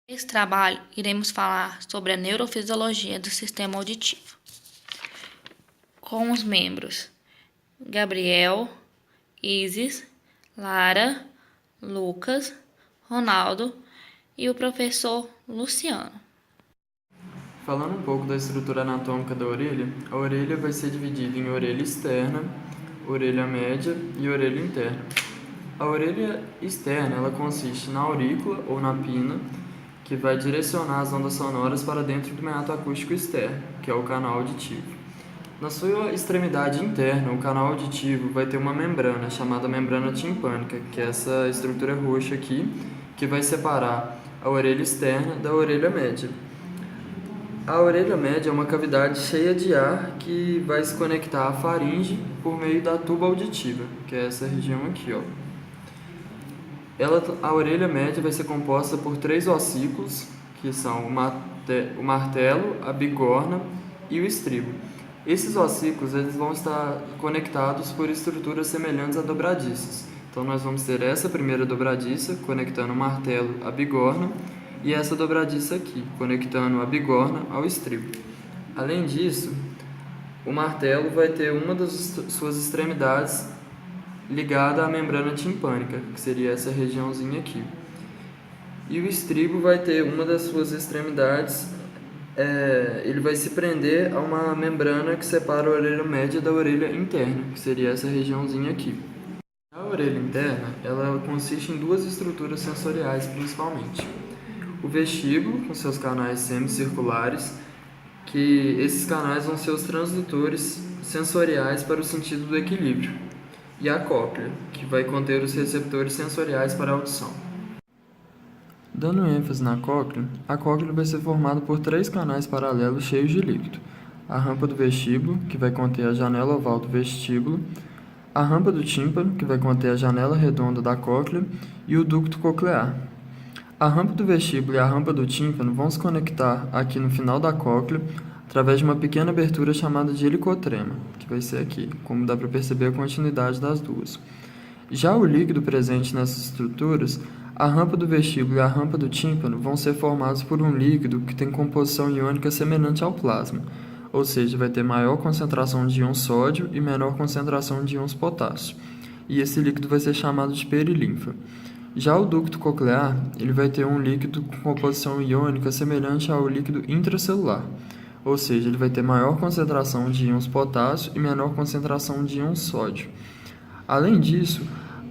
Nesse trabalho, iremos falar sobre a neurofisiologia do sistema auditivo, com os membros Gabriel, Isis, Lara, Lucas, Ronaldo e o professor Luciano. Falando um pouco da estrutura anatômica da orelha, a orelha vai ser dividida em orelha externa, orelha média e orelha interna. A orelha externa ela consiste na aurícula ou na pina, que vai direcionar as ondas sonoras para dentro do meato acústico externo, que é o canal auditivo. Na sua extremidade interna, o canal auditivo vai ter uma membrana chamada membrana timpânica, que é essa estrutura roxa aqui, que vai separar a orelha externa da orelha média. A orelha média é uma cavidade cheia de ar que vai se conectar à faringe por meio da tuba auditiva, que é essa região aqui, ó. A orelha média vai ser composta por 3 ossículos, que são o martelo, a bigorna e o estribo. Esses ossículos eles vão estar conectados por estruturas semelhantes a dobradiças. Então, nós vamos ter essa primeira dobradiça, conectando o martelo à bigorna, e essa dobradiça aqui, conectando a bigorna ao estribo. Além disso, o martelo vai ter uma das suas extremidades ligada à membrana timpânica, que seria essa regiãozinha aqui. E o estribo vai ter uma das suas extremidades, ele vai se prender a uma membrana que separa a orelha média da orelha interna, que seria essa regiãozinha aqui. A orelha interna, ela consiste em 2 estruturas sensoriais principalmente. O vestíbulo, com seus canais semicirculares, que esses canais vão ser os transdutores sensoriais para o sentido do equilíbrio. E a cóclea, que vai conter os receptores sensoriais para a audição. Dando ênfase na cóclea, a cóclea vai ser formada por 3 canais paralelos cheios de líquido. A rampa do vestíbulo, que vai conter a janela oval do vestíbulo, a rampa do tímpano, que vai conter a janela redonda da cóclea, e o ducto coclear. A rampa do vestíbulo e a rampa do tímpano vão se conectar aqui no final da cóclea através de uma pequena abertura chamada de helicotrema, que vai ser aqui, como dá para perceber a continuidade das duas. Já o líquido presente nessas estruturas, a rampa do vestíbulo e a rampa do tímpano vão ser formados por um líquido que tem composição iônica semelhante ao plasma, ou seja, vai ter maior concentração de íons sódio e menor concentração de íons potássio. E esse líquido vai ser chamado de perilinfa. Já o ducto coclear, ele vai ter um líquido com composição iônica semelhante ao líquido intracelular, ou seja, ele vai ter maior concentração de íons potássio e menor concentração de íons sódio. Além disso,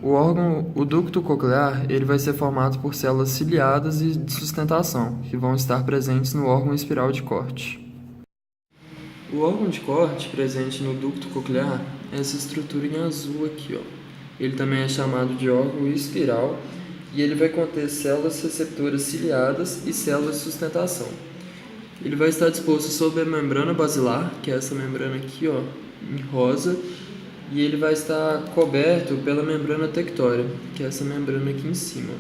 o ducto coclear ele vai ser formado por células ciliadas e de sustentação, que vão estar presentes no órgão espiral de corte. O órgão de corte presente no ducto coclear é essa estrutura em azul aqui, ó. Ele também é chamado de órgão espiral e ele vai conter células receptoras ciliadas e células de sustentação. Ele vai estar disposto sobre a membrana basilar, que é essa membrana aqui, ó, em rosa, e ele vai estar coberto pela membrana tectória, que é essa membrana aqui em cima.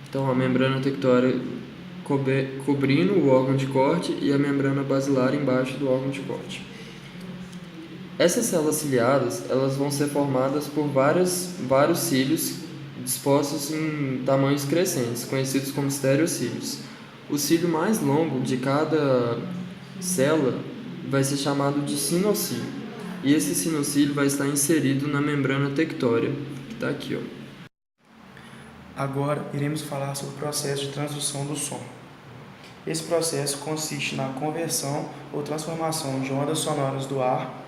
Então, a membrana tectória cobrindo o órgão de corte e a membrana basilar embaixo do órgão de corte. Essas células ciliadas elas vão ser formadas por vários cílios dispostos em tamanhos crescentes, conhecidos como estereocílios. O cílio mais longo de cada célula vai ser chamado de sinocílio, e esse sinocílio vai estar inserido na membrana tectória, que está aqui, ó. Agora iremos falar sobre o processo de transdução do som. Esse processo consiste na conversão ou transformação de ondas sonoras do ar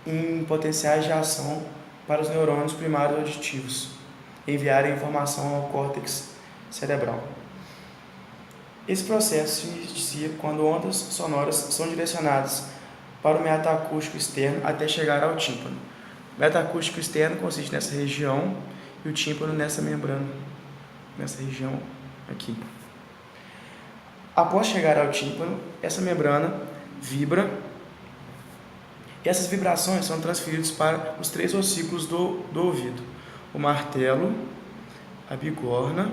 em potenciais de ação para os neurônios primários auditivos, enviarem informação ao córtex cerebral. Esse processo se inicia quando ondas sonoras são direcionadas para o meato acústico externo até chegar ao tímpano. O meato acústico externo consiste nessa região e o tímpano nessa membrana, nessa região aqui. Após chegar ao tímpano, essa membrana vibra e essas vibrações são transferidas para os 3 ossículos do ouvido: o martelo, a bigorna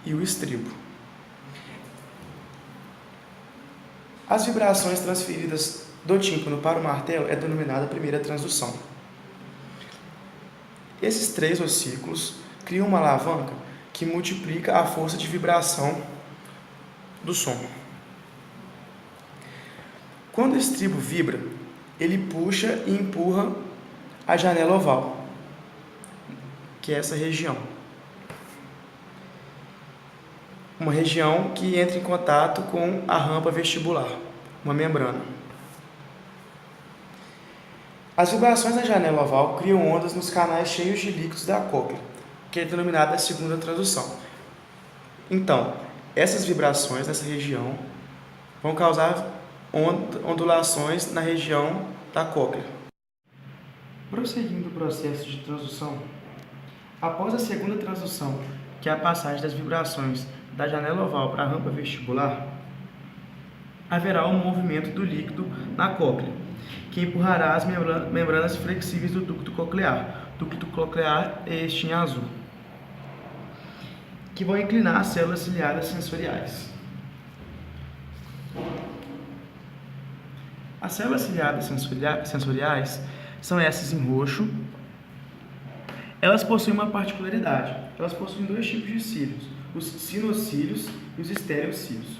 e o estribo. As vibrações transferidas do tímpano para o martelo é denominada a primeira transdução. Esses 3 ossículos criam uma alavanca que multiplica a força de vibração do som. Quando o estribo vibra, ele puxa e empurra a janela oval, que é essa região. Uma região que entra em contato com a rampa vestibular, uma membrana. As vibrações da janela oval criam ondas nos canais cheios de líquidos da cóclea, que é denominada a segunda transdução. Então, essas vibrações nessa região vão causar ondulações na região da cóclea. Prosseguindo o processo de transdução, após a segunda transdução, que é a passagem das vibrações da janela oval para a rampa vestibular, haverá um movimento do líquido na cóclea, que empurrará as membranas flexíveis do ducto coclear. O ducto coclear é este em azul, que vão inclinar as células ciliadas sensoriais. As células ciliadas sensoriais são essas em roxo. Elas possuem uma particularidade. Elas possuem dois tipos de cílios, os sinocílios e os estereocílios.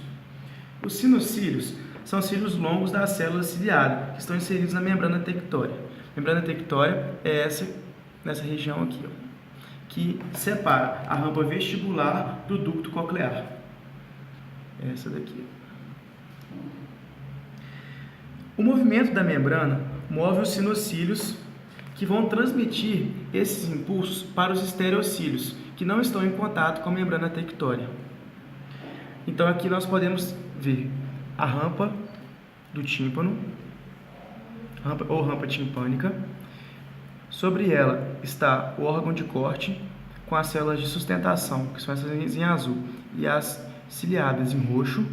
Os sinocílios são cílios longos das células ciliadas, que estão inseridos na membrana tectória. A membrana tectória é nessa região aqui, ó, que separa a rampa vestibular do ducto coclear. Essa daqui. O movimento da membrana move os sinocílios, que vão transmitir esses impulsos para os estereocílios, que não estão em contato com a membrana tectória. Então aqui nós podemos ver a rampa do tímpano, ou rampa timpânica. Sobre ela está o órgão de corte com as células de sustentação, que são essas em azul, e as ciliadas em roxo,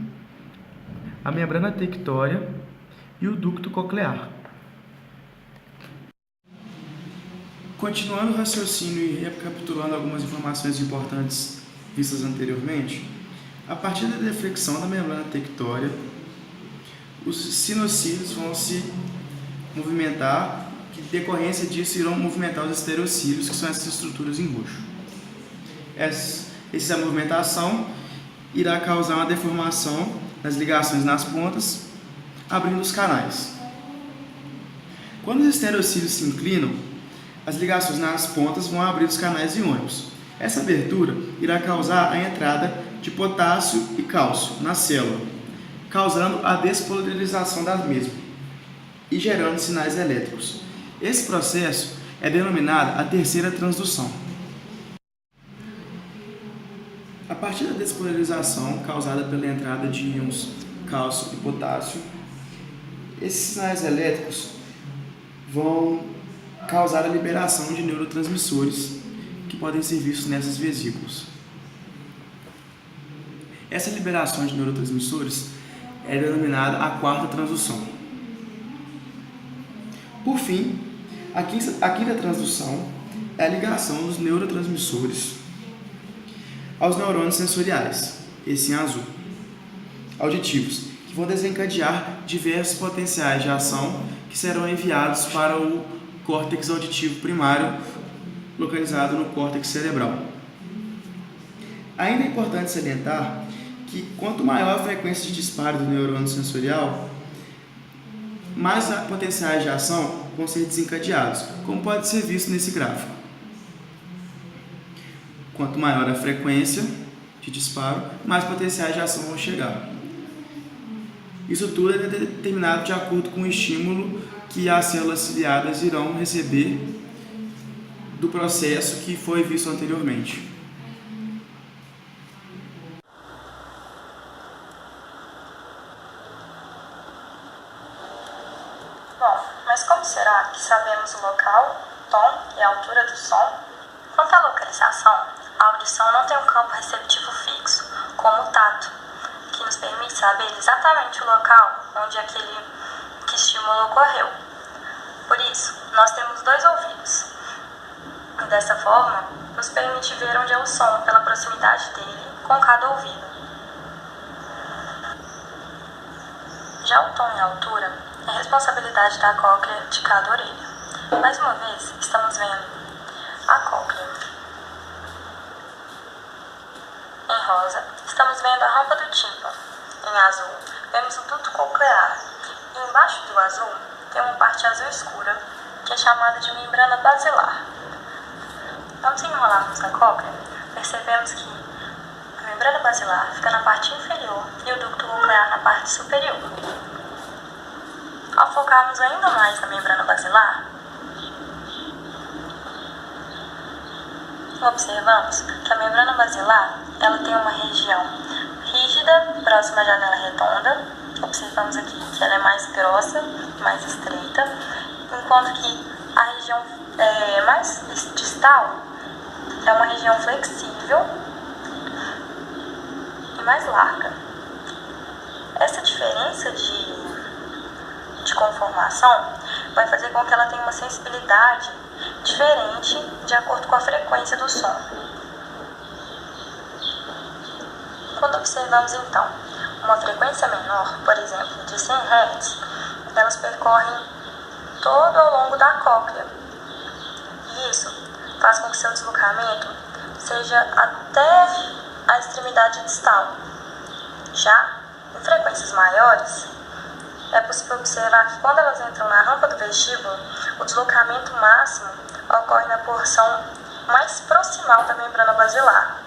a membrana tectória e o ducto coclear. Continuando o raciocínio e recapitulando algumas informações importantes vistas anteriormente, a partir da deflexão da membrana tectória, os sinocílios vão se movimentar, que em decorrência disso irão movimentar os estereocílios, que são essas estruturas em roxo. Essa movimentação irá causar uma deformação nas ligações nas pontas, abrindo os canais. Quando os estereocílios se inclinam, as ligações nas pontas vão abrir os canais iônicos. Essa abertura irá causar a entrada de potássio e cálcio na célula, causando a despolarização das mesmas e gerando sinais elétricos. Esse processo é denominado a terceira transdução. A partir da despolarização causada pela entrada de íons cálcio e potássio, esses sinais elétricos vão causar a liberação de neurotransmissores que podem ser vistos nessas vesículas. Essa liberação de neurotransmissores é denominada a quarta transdução. Por fim, a quinta transdução é a ligação dos neurotransmissores aos neurônios sensoriais, esse em azul, auditivos, que vão desencadear diversos potenciais de ação que serão enviados para o córtex auditivo primário, localizado no córtex cerebral. Ainda é importante salientar que quanto maior a frequência de disparo do neurônio sensorial, mais potenciais de ação vão ser desencadeados, como pode ser visto nesse gráfico. Quanto maior a frequência de disparo, mais potenciais de ação vão chegar. Isso tudo é determinado de acordo com o estímulo que as células ciliadas irão receber do processo que foi visto anteriormente. Bom, mas como será que sabemos o local, tom e a altura do som? Quanto à localização, a audição não tem um campo receptivo fixo, como o tato, que nos permite saber exatamente o local onde aquele estímulo ocorreu. Por isso, nós temos dois ouvidos. E dessa forma, nos permite ver onde é o som pela proximidade dele com cada ouvido. Já o tom e a altura é responsabilidade da cóclea de cada orelha. Mais uma vez, estamos vendo a cóclea. rosa, estamos vendo a rampa do tímpano. Em azul, vemos o duto coclear. E embaixo do azul, tem uma parte azul escura, que é chamada de membrana basilar. Ao desenrolarmos a cóclea, percebemos que a membrana basilar fica na parte inferior e o ducto coclear na parte superior. Ao focarmos ainda mais na membrana basilar, observamos que a membrana basilar ela tem uma região rígida, próxima à janela redonda. Observamos aqui que ela é mais grossa, mais estreita, enquanto que a região mais distal é uma região flexível e mais larga. Essa diferença de conformação vai fazer com que ela tenha uma sensibilidade diferente de acordo com a frequência do som. Quando observamos então uma frequência menor, por exemplo, de 100 Hz, elas percorrem todo ao longo da cóclea. E isso faz com que seu deslocamento seja até a extremidade distal. Já em frequências maiores, é possível observar que quando elas entram na rampa do vestíbulo, o deslocamento máximo ocorre na porção mais proximal da membrana basilar.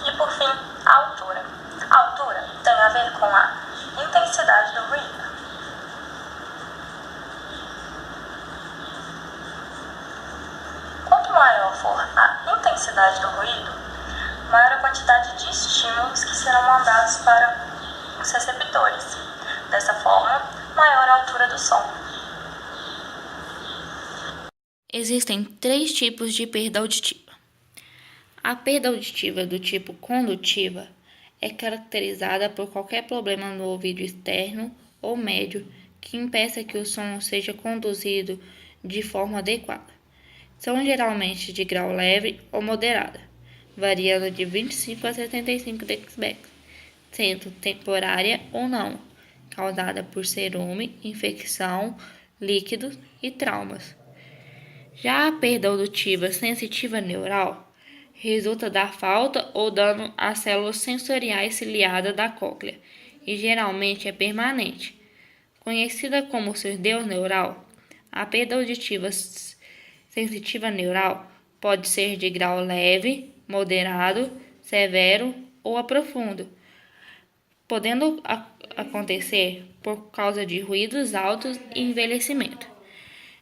E por fim, a altura. A altura tem a ver com a intensidade do ruído. Quanto maior for a intensidade do ruído, maior a quantidade de estímulos que serão mandados para os receptores. Dessa forma, maior a altura do som. Existem 3 tipos de perda auditiva. A perda auditiva do tipo condutiva é caracterizada por qualquer problema no ouvido externo ou médio que impeça que o som seja conduzido de forma adequada. São geralmente de grau leve ou moderada, variando de 25 a 75 dB, sendo temporária ou não, causada por cerume, infecção, líquidos e traumas. Já a perda auditiva sensitiva neural resulta da falta ou dano às células sensoriais ciliadas da cóclea e geralmente é permanente. Conhecida como surdez neural, a perda auditiva sensitiva neural pode ser de grau leve, moderado, severo ou aprofundo, podendo acontecer por causa de ruídos altos e envelhecimento.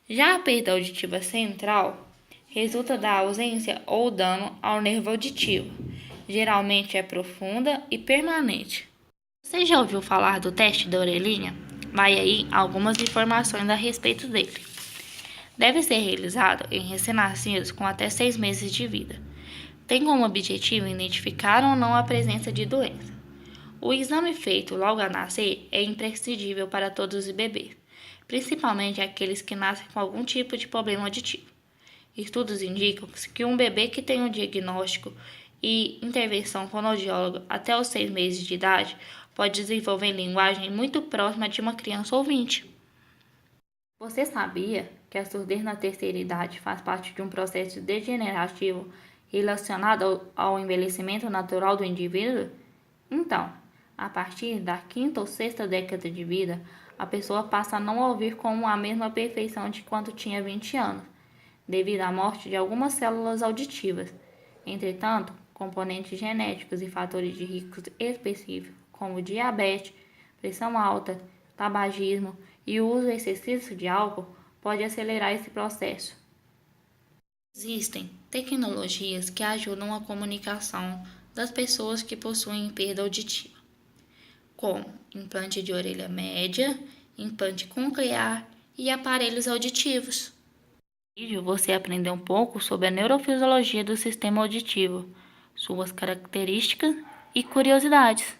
Já a perda auditiva central resulta da ausência ou dano ao nervo auditivo. Geralmente é profunda e permanente. Você já ouviu falar do teste da orelhinha? Vai aí algumas informações a respeito dele. Deve ser realizado em recém-nascidos com até 6 meses de vida. Tem como objetivo identificar ou não a presença de doença. O exame feito logo a nascer é imprescindível para todos os bebês, principalmente aqueles que nascem com algum tipo de problema auditivo. Estudos indicam que um bebê que tem um diagnóstico e intervenção fonoaudióloga até os 6 meses de idade pode desenvolver linguagem muito próxima de uma criança ouvinte. Você sabia que a surdez na terceira idade faz parte de um processo degenerativo relacionado ao envelhecimento natural do indivíduo? Então, a partir da 5ª ou 6ª década de vida, a pessoa passa a não ouvir com a mesma perfeição de quando tinha 20 anos, devido à morte de algumas células auditivas. Entretanto, componentes genéticos e fatores de risco específicos, como diabetes, pressão alta, tabagismo e o uso excessivo de álcool, pode acelerar esse processo. Existem tecnologias que ajudam a comunicação das pessoas que possuem perda auditiva, como implante de orelha média, implante coclear e aparelhos auditivos. No vídeo você aprendeu um pouco sobre a neurofisiologia do sistema auditivo, suas características e curiosidades.